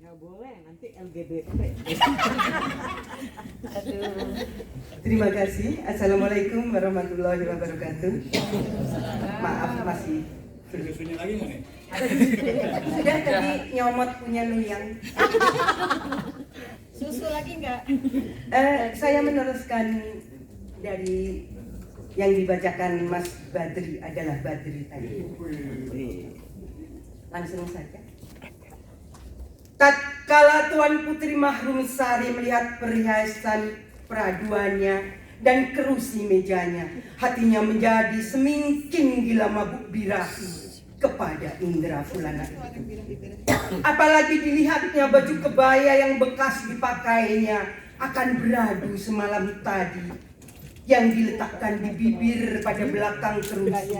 Nggak boleh, nanti LGBT. Aduh. Terima kasih. Assalamualaikum warahmatullahi wabarakatuh. Maaf masih Susunya lagi nggak nih? sudah tadi nyomot punya Nuyang. Susu lagi nggak? Saya meneruskan dari yang dibacakan Mas Badri adalah Badri tadi. Langsung saja. Tatkala Tuan Putri Mahrumsari melihat perhiasan peraduannya dan kerusi mejanya, hatinya menjadi semingking gila mabuk birahi kepada Indra Fulana itu. Apalagi dilihatnya baju kebaya yang bekas dipakainya akan beradu semalam tadi yang diletakkan di bibir pada belakang kerusi.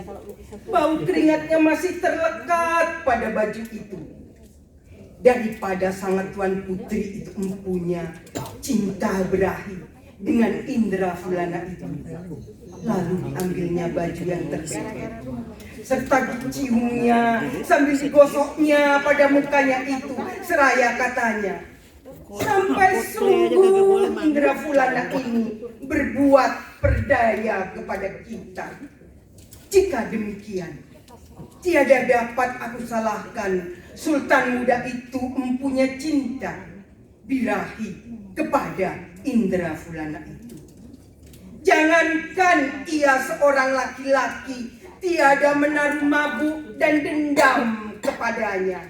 Bau keringatnya masih terlekat pada baju itu. Daripada sangat Tuan Putri itu empunya cinta berahi dengan Indra Fulana itu, lalu diambilnya baju yang terbeek serta diciumnya sambil digosoknya pada mukanya itu, seraya katanya, sampai sungguh Indra Fulana ini berbuat berdaya kepada kita. Jika demikian, tiada dapat aku salahkan Sultan muda itu mempunyai cinta birahi kepada Indra Fulana itu. Jangankan ia seorang laki-laki tiada menaruh mabuk dan dendam kepadanya,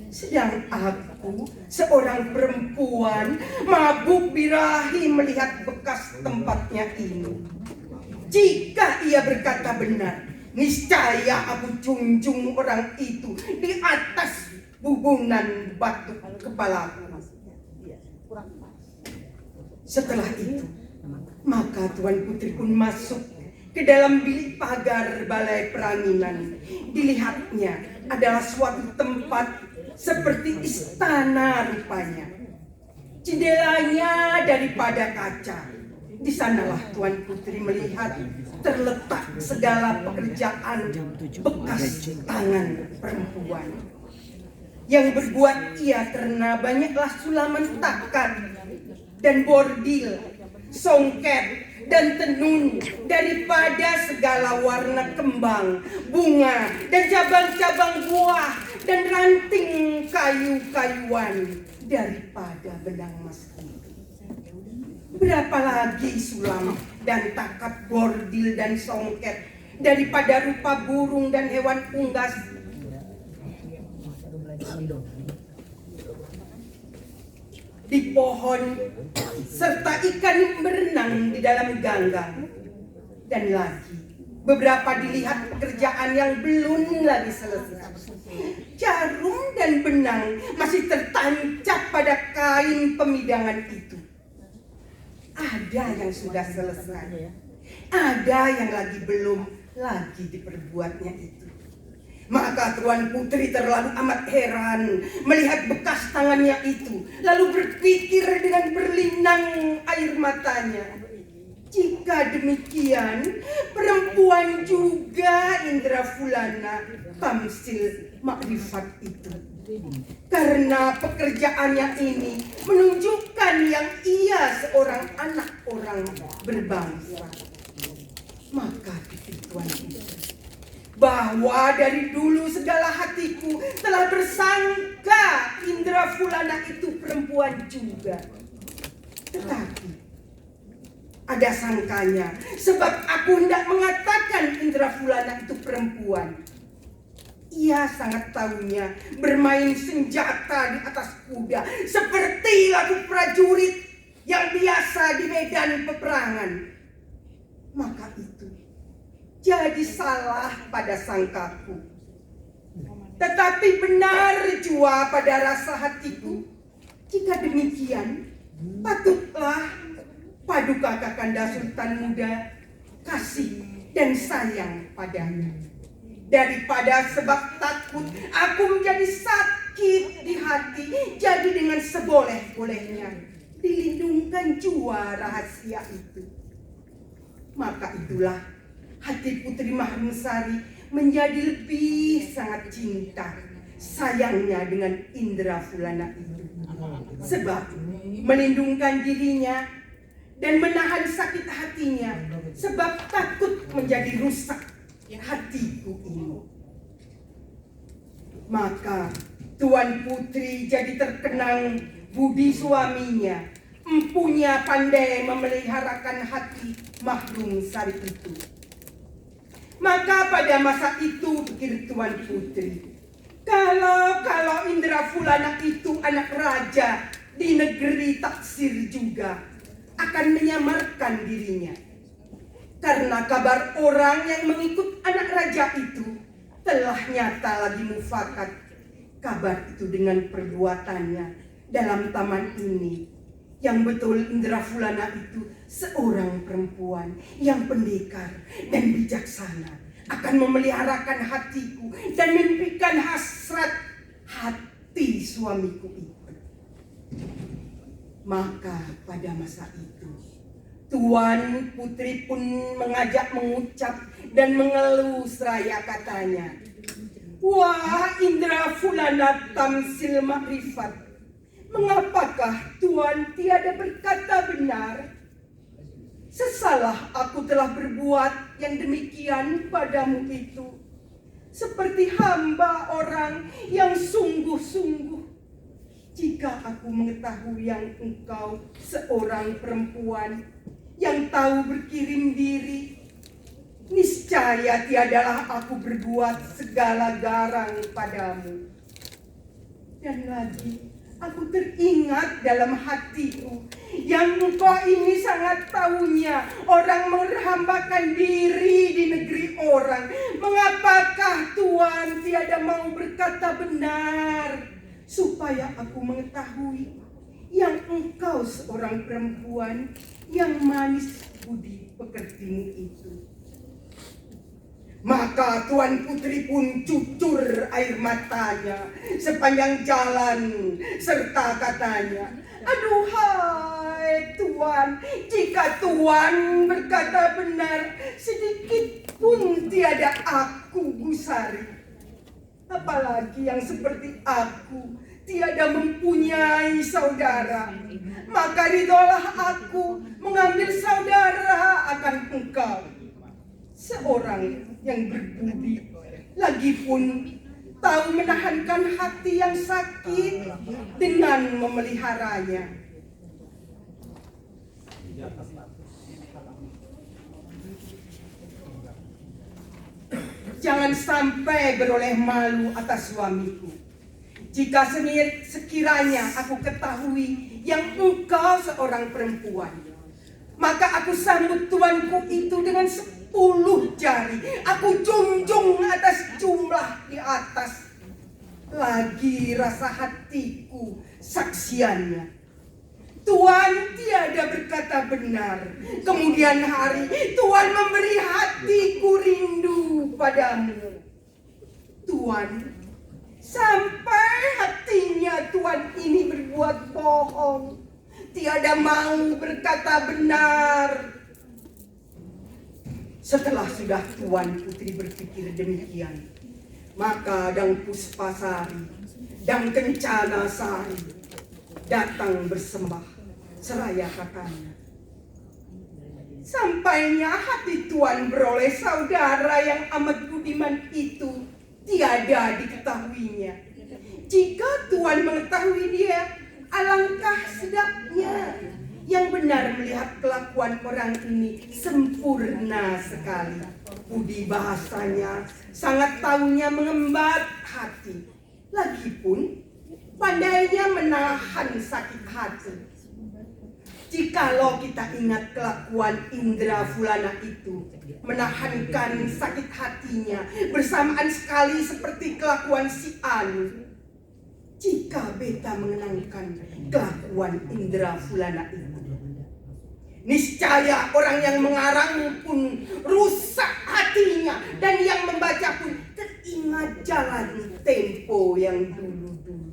sedang aku seorang perempuan mabuk birahi melihat bekas tempatnya ini. Jika ia berkata benar, niscaya aku junjung orang itu di atas bubunan batu kepalaku. Setelah itu, maka Tuan Putri pun masuk ke dalam bilik pagar balai peranginan. Dilihatnya adalah suatu tempat seperti istana rupanya. Jendelanya daripada kaca. Di sanalah Tuan Putri melihat terletak segala pekerjaan bekas tangan perempuan. Yang berbuat ia karena banyaklah sulaman takat dan bordil, songket dan tenun daripada segala warna kembang, bunga dan cabang-cabang buah dan ranting kayu-kayuan daripada benang emas. Berapa lagi sulam dan takat bordil dan songket daripada rupa burung dan hewan unggas di pohon serta ikan berenang di dalam ganggang. Dan lagi beberapa dilihat pekerjaan yang belum lagi selesai. Jarum dan benang masih tertancap pada kain pemidangan itu. Ada yang sudah selesai, ada yang lagi belum lagi diperbuatnya itu. Maka Tuan Putri terlalu amat heran melihat bekas tangannya itu, lalu berpikir dengan berlinang air matanya. Jika demikian, perempuan juga Indra Fulana tamsil makrifat itu. Karena pekerjaannya ini menunjukkan yang ia seorang anak orang berbangsa. Maka pikir Tuan Putri bahwa dari dulu segala hatiku telah bersangka Indra Fulana itu perempuan juga. Tetapi ada sangkanya, sebab aku hendak mengatakan Indra Fulana itu perempuan. Ia sangat tahunya bermain senjata di atas kuda seperti lagu prajurit yang biasa di medan peperangan. Maka itu jadi salah pada sangkaku. Tetapi benar jua pada rasa hatiku. Jika demikian, patutlah Paduka Kakanda Sultan muda kasih dan sayang padanya. Daripada sebab takut aku menjadi sakit di hati, jadi dengan seboleh-bolehnya dilindungkan jua rahasia itu. Maka itulah hati Putri Mahrumsari menjadi lebih sangat cinta sayangnya dengan Indrafulana itu. Sebab melindungkan dirinya dan menahan sakit hatinya, sebab takut menjadi rusak hatiku ini. Maka Tuan Putri jadi terkenang budi suaminya, empunya pandai memeliharakan hati Mahrum Sari itu. Maka pada masa itu pikir Tuan Putri, kalau Indrafulana itu anak raja di negeri Taksir juga akan menyamarkan dirinya. Karena kabar orang yang mengikut anak raja itu telah nyata lagi mufakat kabar itu dengan perbuatannya dalam taman ini. Yang betul Indrafulana itu seorang perempuan yang pendekar dan bijaksana, akan memeliharakan hatiku dan mimpikan hasrat hati suamiku itu. Maka pada masa itu Tuan Putri pun mengajak mengucap dan mengeluh seraya katanya, "Wah Indrafulana tamsil makrifat, mengapakah Tuan tiada berkata benar? Sesalah aku telah berbuat yang demikian padamu itu, seperti hamba orang yang sungguh-sungguh. Jika aku mengetahui yang engkau seorang perempuan yang tahu berkirim diri, niscaya tiadalah aku berbuat segala garang padamu. Dan lagi aku teringat dalam hatiku yang engkau ini sangat tahunya orang menghambakan diri di negeri orang. Mengapakah Tuan tiada mau berkata benar, supaya aku mengetahui yang engkau seorang perempuan yang manis budi pekertimu itu." Maka Tuan Putri pun cucur air matanya sepanjang jalan serta katanya, "Aduhai Tuan, jika Tuan berkata benar, sedikit pun tiada aku gusari. Apalagi yang seperti aku tiada mempunyai saudara. Maka ridholah aku mengambil saudara akan engkau, seorang yang berbudi, lagipun tahu menahankan hati yang sakit dengan memeliharanya." Jangan sampai beroleh malu atas suamiku. Jika sekiranya aku ketahui yang engkau seorang perempuan, maka aku sambut tuanku itu dengan 10 jari. Aku junjung atas jumlah di atas. Lagi rasa hatiku saksiannya. Tuan tiada berkata benar. Kemudian hari Tuan memberi hatiku rindu padamu. Tuan, sampai hatinya Tuan ini berbuat bohong, tiada mau berkata benar. Setelah sudah Tuan Putri berpikir demikian, maka Dang Puspasari, Dang Kencana Sari datang bersembah seraya katanya, "Sampainya hati Tuan beroleh saudara yang amat budiman itu tiada diketahuinya. Jika Tuan mengetahui dia, alangkah sedapnya. Yang benar melihat kelakuan orang ini sempurna sekali. Budi bahasanya sangat tahunya mengembat hati. Lagipun pandainya menahan sakit hati. Jikalau kita ingat kelakuan Indrafulana itu, menahankan sakit hatinya bersamaan sekali seperti kelakuan si Anu. Jika beta mengenangkan kelakuan Indrafulana itu, niscaya orang yang mengarang pun rusak hatinya, dan yang membaca pun teringat jalan tempo yang dulu-dulu.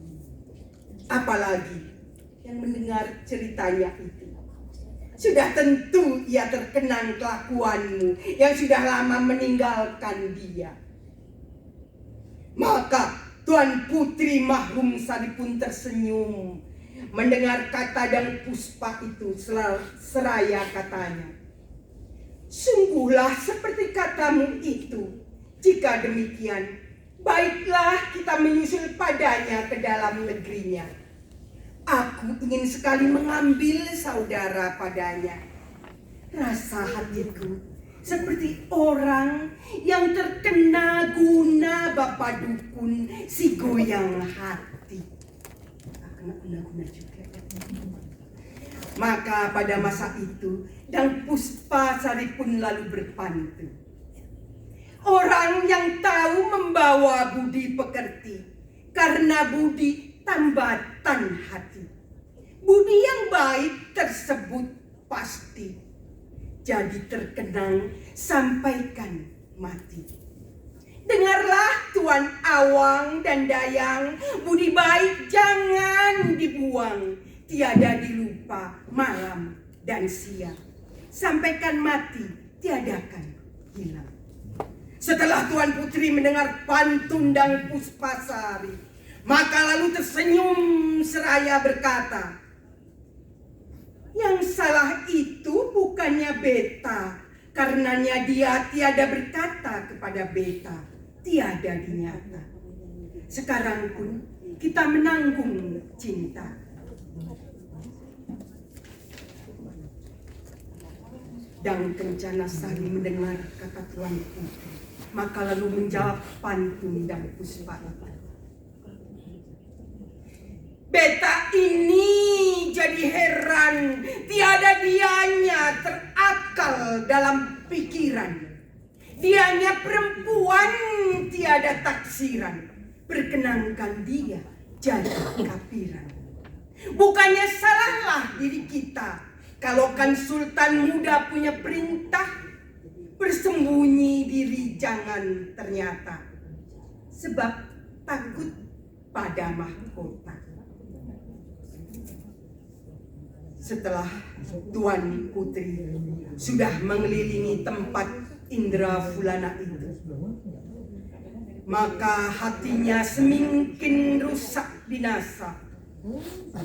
Apalagi yang mendengar ceritanya itu, sudah tentu ia terkenang kelakuanmu yang sudah lama meninggalkan dia. Maka Tuan Putri Mahrumsari pun tersenyum mendengar kata Dang Puspa itu. Seraya katanya, "Sungguhlah seperti katamu itu. Jika demikian, baiklah kita menyusul padanya ke dalam negerinya. Aku ingin sekali mengambil saudara padanya. Rasa hatiku seperti orang yang terkena guna Bapak Dukun si goyang hati." Kena guna juga. Maka pada masa itu Dang Puspasari pun lalu berpantun. Orang yang tahu membawa budi pekerti, karena budi tambatan hati. Budi yang baik tersebut pasti jadi terkenang sampaikan mati. Dengarlah Tuan Awang dan Dayang, budi baik jangan dibuang, tiada dilupa malam dan siang. Sampaikan mati, tiadakan hilang. Setelah Tuan Putri mendengar pantun Dang Puspasari, maka lalu tersenyum seraya berkata, "Yang salah itu bukannya beta, karenanya dia tiada berkata kepada beta, tiada dinyata. Sekarang pun kita menanggung cinta." Dang Kencana Sari mendengar kata Tuan Putri, maka lalu menjawab pantun Dang Puspa, "Beta ini jadi heran, tiada dianya terakal dalam pikiran. Dianya perempuan tiada taksiran, perkenankan dia jadi kapiran. Bukannya salahlah diri kita, kalau kan Sultan muda punya perintah, bersembunyi diri jangan ternyata, sebab takut pada mahkota." Setelah Tuan Putri sudah mengelilingi tempat Indra Fulana itu, maka hatinya semakin rusak binasa,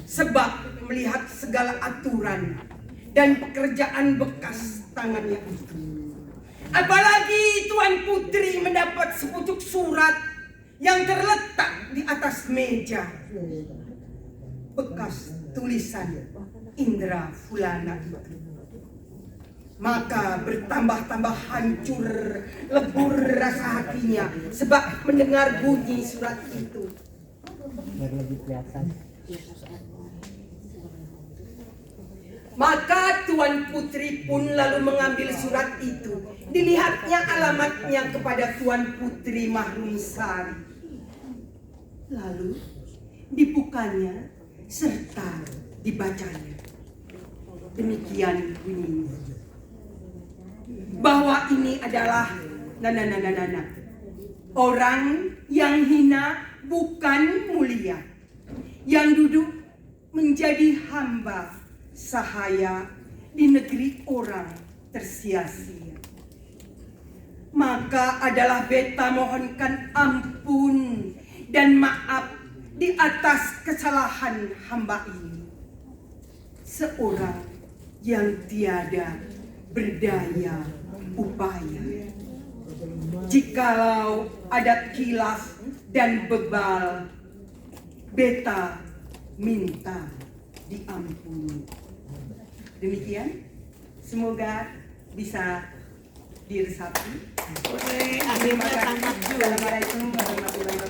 sebab melihat segala aturan dan pekerjaan bekas tangannya itu. Apalagi Tuan Putri mendapat sepucuk surat yang terletak di atas meja, bekas tulisan Indra Fulana itu. Maka bertambah-tambah hancur lebur rasa hatinya, sebab mendengar bunyi surat itu. Biar lebih kelihatan. Maka Tuan Putri pun lalu mengambil surat itu. Dilihatnya alamatnya kepada Tuan Putri Mahrumsari. Lalu dibukanya serta dibacanya. Demikian bunyinya, bahwa ini adalah orang yang hina bukan mulia, yang duduk menjadi hamba sahaya di negeri orang tersia-sia. Maka adalah beta mohonkan ampun dan maaf di atas kesalahan hamba ini, seorang yang tiada berdaya upaya. Jikalau ada kilaf dan bebal, beta minta diampuni. Demikian, semoga bisa diresapi. Akhirnya tamat juga. Assalamualaikum warahmatullahi wabarakatuh.